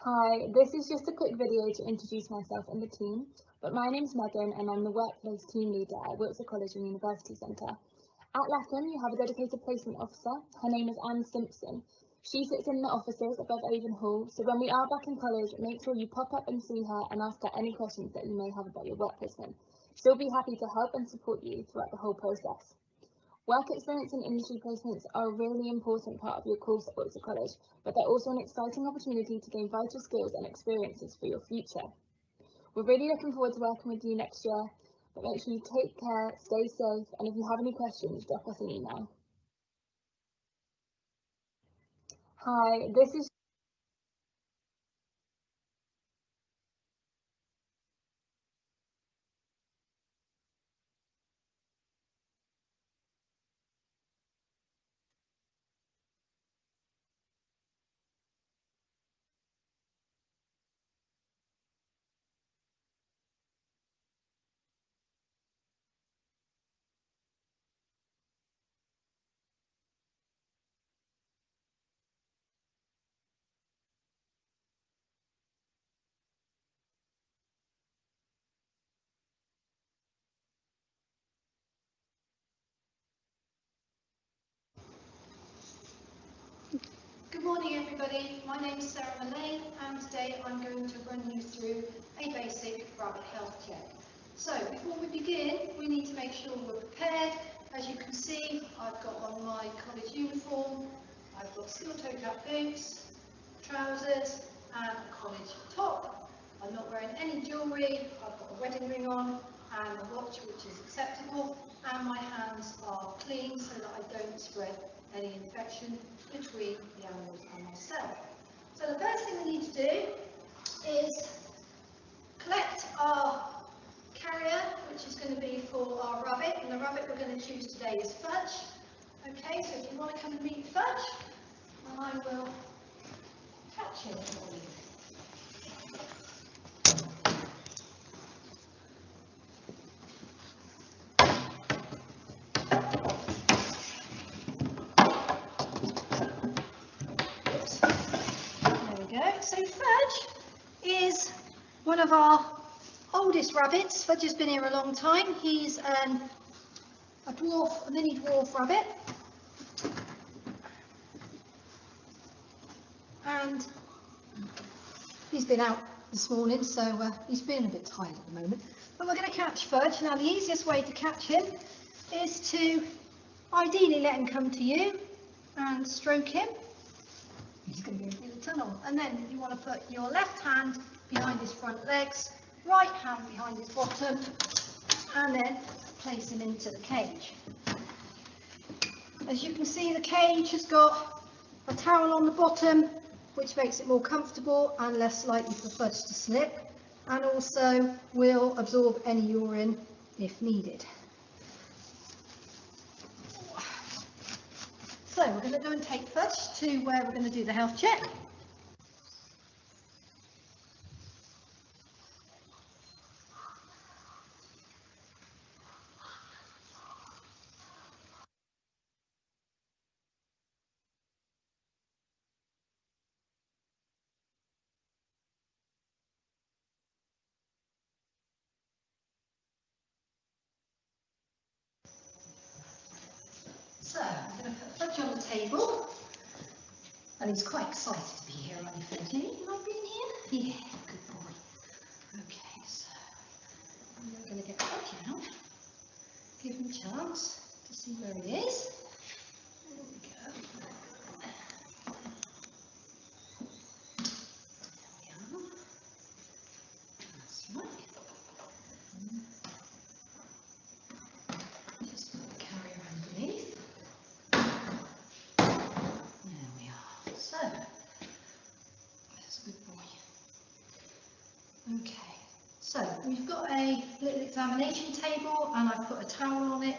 Hi, this is just a quick video to introduce myself and the team, but my name's Megan and I'm the Workplace Team Leader at Wiltshire College and University Centre. At Latham, you have a dedicated placement officer. Her name is Anne Simpson. She sits in the offices above Avon Hall, so when we are back in college, make sure you pop up and see her and ask her any questions that you may have about your work placement. She'll be happy to help and support you throughout the whole process. Work experience and industry placements are a really important part of your course at Wiltshire College, but they're also an exciting opportunity to gain vital skills and experiences for your future. We're really looking forward to working with you next year, but make sure you take care, stay safe, and if you have any questions, drop us an email. Hi, this is Good morning everybody, my name is Sarah Mullane and today I'm going to run you through a basic rabbit health check. So before we begin we need to make sure we're prepared. As you can see I've got on my college uniform, I've got steel toe cap boots, trousers and a college top. I'm not wearing any jewellery, I've got a wedding ring on and a watch which is acceptable, and my hands are clean so that I don't spread any infection between the animals and myself. So the first thing we need to do is collect our carrier, which is going to be for our rabbit, and the rabbit we're going to choose today is Fudge. Okay, so if you want to come and meet Fudge, I will catch him for you. So Fudge is one of our oldest rabbits. Fudge has been here a long time. He's a mini dwarf rabbit. And he's been out this morning, so he's been a bit tired at the moment. But we're going to catch Fudge. Now the easiest way to catch him is to ideally let him come to you and stroke him. He's going to go through the tunnel, and then you want to put your left hand behind his front legs, right hand behind his bottom, and then place him into the cage. As you can see, the cage has got a towel on the bottom, which makes it more comfortable and less likely for Fudge to slip, and also will absorb any urine if needed. So we're going to go and take Fudge to where we're going to do the health check. So I'm going to put Fudge on the table, and he's quite excited to be here, aren't you, Fudge? You like being here? Yeah, good boy. Okay, so I'm going to get Fudge out, give him a chance to see where he is. There we go. There we are. That's right. Just put the carrier underneath. There we are. So, that's a good boy. Okay, so we've got a little examination table and I've put a towel on it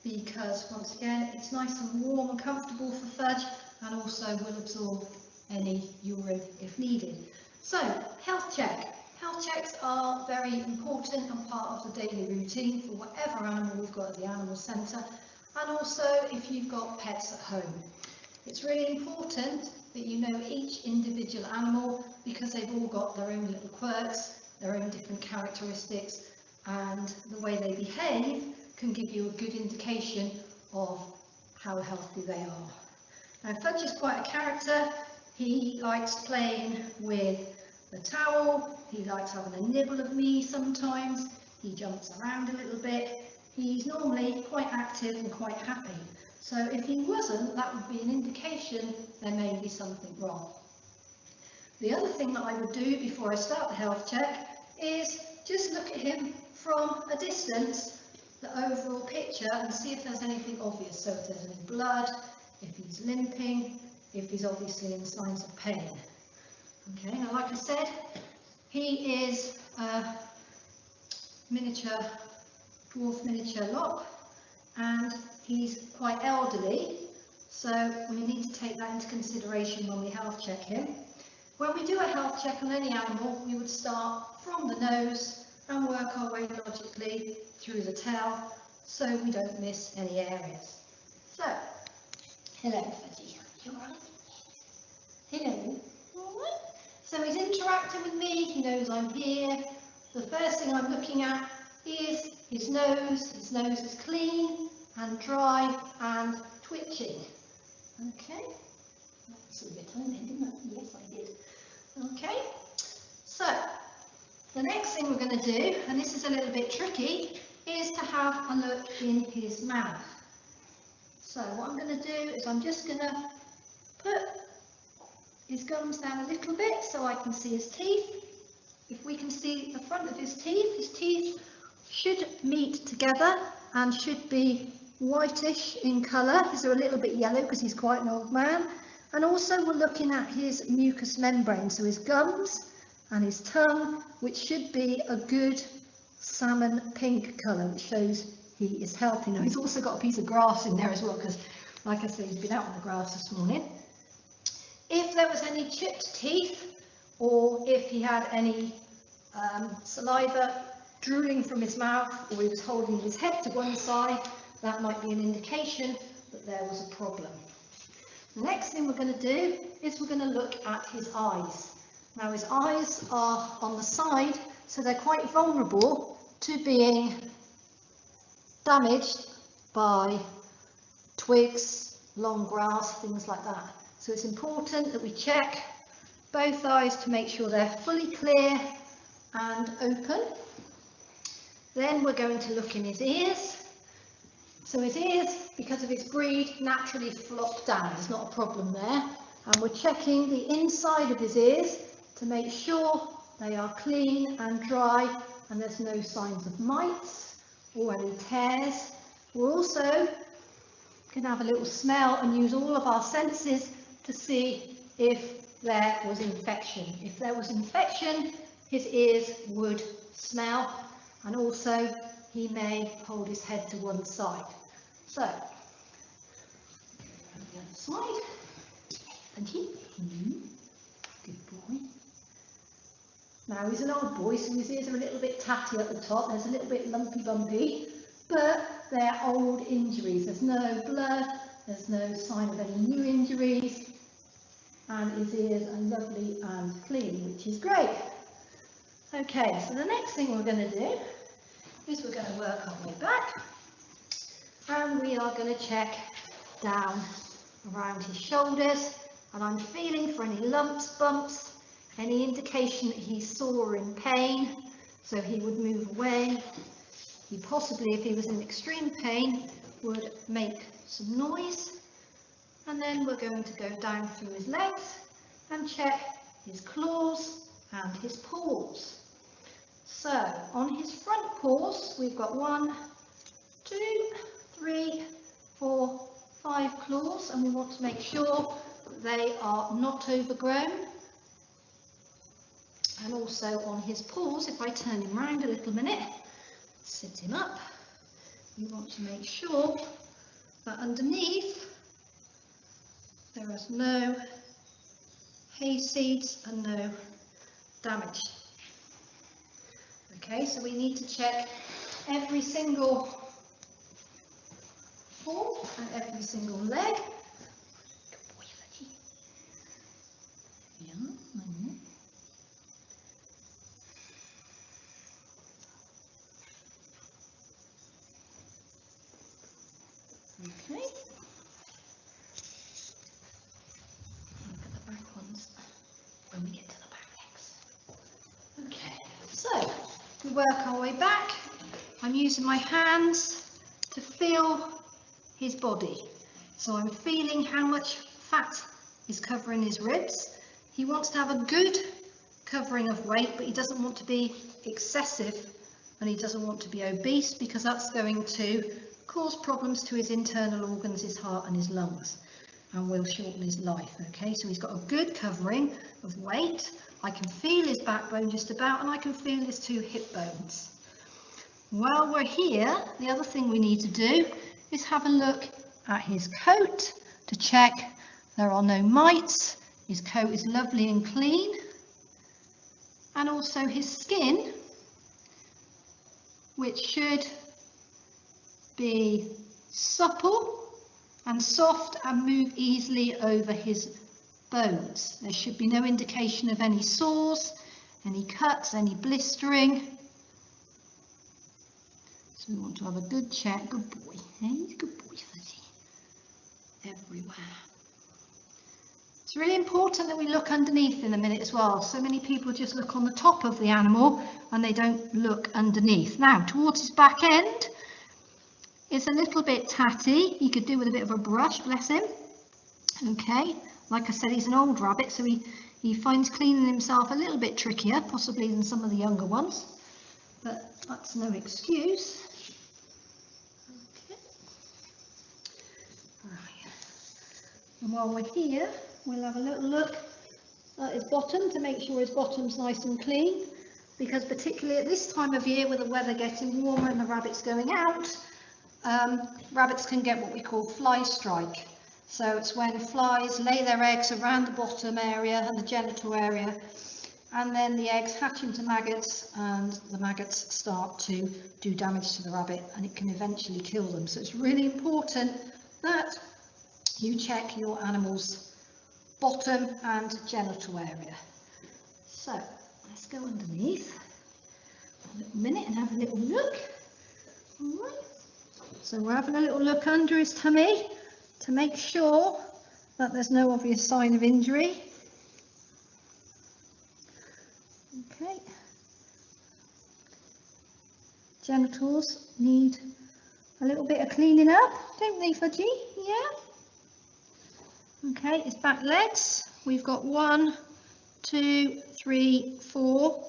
because once again it's nice and warm and comfortable for Fudge, and also will absorb any urine if needed. So, health check. Health checks are very important and part of the daily routine for whatever animal we've got at the animal centre, and also if you've got pets at home. It's really important that you know each individual animal, because they've all got their own little quirks, their own different characteristics, and the way they behave can give you a good indication of how healthy they are. Now, Fudge is quite a character. He likes playing with the towel, he likes having a nibble of me sometimes, he jumps around a little bit. He's normally quite active and quite happy. So if he wasn't, that would be an indication there may be something wrong. The other thing that I would do before I start the health check is just look at him from a distance, the overall picture, and see if there's anything obvious. So if there's any blood, if he's limping, if he's obviously in signs of pain. Okay, now like I said, he is a dwarf miniature lop, and he's quite elderly, so we need to take that into consideration when we health check him. When we do a health check on any animal, we would start from the nose and work our way logically through the tail, so we don't miss any areas. So, hello Fudgy, you alright? Hello. Alright. So he's interacting with me, he knows I'm here. The first thing I'm looking at is his nose. His nose is clean and dry and twitching. Okay. That's a bit on there, didn't I? Yes, I did. Okay. So, the next thing we're going to do, and this is a little bit tricky, is to have a look in his mouth. So what I'm going to do is I'm just going to put his gums down a little bit so I can see his teeth. If we can see the front of his teeth should meet together and should be whitish in colour. These are a little bit yellow because he's quite an old man. And also we're looking at his mucous membrane, so his gums and his tongue, which should be a good salmon pink colour, which shows he is healthy. Now he's also got a piece of grass in there as well, because like I said, he's been out on the grass this morning. If there was any chipped teeth, or if he had any saliva drooling from his mouth, or he was holding his head to one side, that might be an indication that there was a problem. The next thing we're going to do is we're going to look at his eyes. Now his eyes are on the side, so they're quite vulnerable to being damaged by twigs, long grass, things like that. So it's important that we check both eyes to make sure they're fully clear and open. Then we're going to look in his ears. So his ears, because of his breed, naturally flop down. There's not a problem there. And we're checking the inside of his ears to make sure they are clean and dry and there's no signs of mites or any tears. We're also going to have a little smell and use all of our senses to see if there was infection. If there was infection, his ears would smell, and also he may hold his head to one side. So, the other side. Thank you. Good boy. Now he's an old boy, so his ears are a little bit tatty at the top. There's a little bit lumpy bumpy, but they're old injuries. There's no blood, there's no sign of any new injuries, and his ears are lovely and clean, which is great. Okay, so the next thing we're going to do is we're going to work our way back, and we are going to check down around his shoulders, and I'm feeling for any lumps, bumps, any indication that he's sore or in pain, so he would move away. He possibly, if he was in extreme pain, would make some noise. And then we're going to go down through his legs and check his claws and his paws. So on his front paws, we've got 1, 2, 3, 4, 5 claws, and we want to make sure that they are not overgrown. And also on his paws, if I turn him round a little minute, sit him up, we want to make sure that underneath there is no hay seeds and no damage. Okay, so we need to check every single paw and every single leg. Good boy, Fudgy. work our way back, I'm using my hands to feel his body. So I'm feeling how much fat is covering his ribs. He wants to have a good covering of weight, but he doesn't want to be excessive, and he doesn't want to be obese, because that's going to cause problems to his internal organs, his heart and his lungs, and will shorten his life. Okay, so he's got a good covering of weight. I can feel his backbone just about, and I can feel his 2 hip bones. While we're here, the other thing we need to do is have a look at his coat to check there are no mites. His coat is lovely and clean, and also his skin, which should be supple and soft and move easily over his bones. There should be no indication of any sores, any cuts, any blistering. So we want to have a good check. Good boy, hey? Good boy, Fuzzy. Everywhere. It's really important that we look underneath in a minute as well. So many people just look on the top of the animal and they don't look underneath. Now, towards his back end, it's a little bit tatty. You could do with a bit of a brush, bless him. Okay, like I said, he's an old rabbit, so he finds cleaning himself a little bit trickier, possibly than some of the younger ones. But that's no excuse. Okay. Right. And while we're here, we'll have a little look at his bottom to make sure his bottom's nice and clean, because particularly at this time of year with the weather getting warmer and the rabbits going out, rabbits can get what we call fly strike. So it's when flies lay their eggs around the bottom area and the genital area, and then the eggs hatch into maggots, and the maggots start to do damage to the rabbit, and it can eventually kill them. So it's really important that you check your animal's bottom and genital area. So let's go underneath a little minute and have a little look. All right. So we're having a little look under his tummy to make sure that there's no obvious sign of injury. Okay. Genitals need a little bit of cleaning up, don't they, Fudgy? Yeah. Okay, his back legs. We've got 1, 2, 3, 4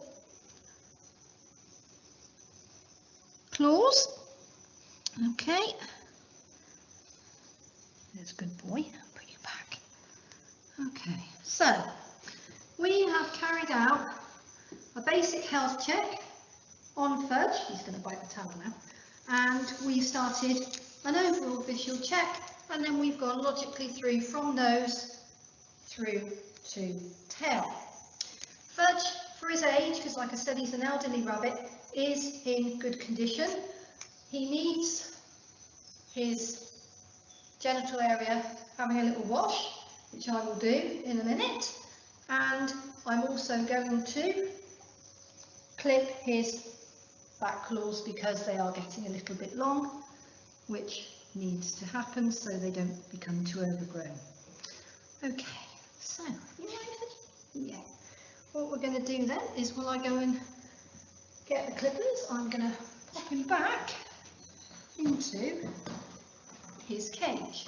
claws. Okay. That's a good boy. I'll put you back. Okay, so we have carried out a basic health check on Fudge. He's going to bite the towel now. And we started an overall visual check, and then we've gone logically through from nose through to tail. Fudge, for his age, because like I said, he's an elderly rabbit, is in good condition. He needs his genital area having a little wash, which I will do in a minute, and I'm also going to clip his back claws because they are getting a little bit long, which needs to happen so they don't become too overgrown. Okay, so you ready? Yeah. What we're going to do then is, while I go and get the clippers, I'm going to pop him back into his cage.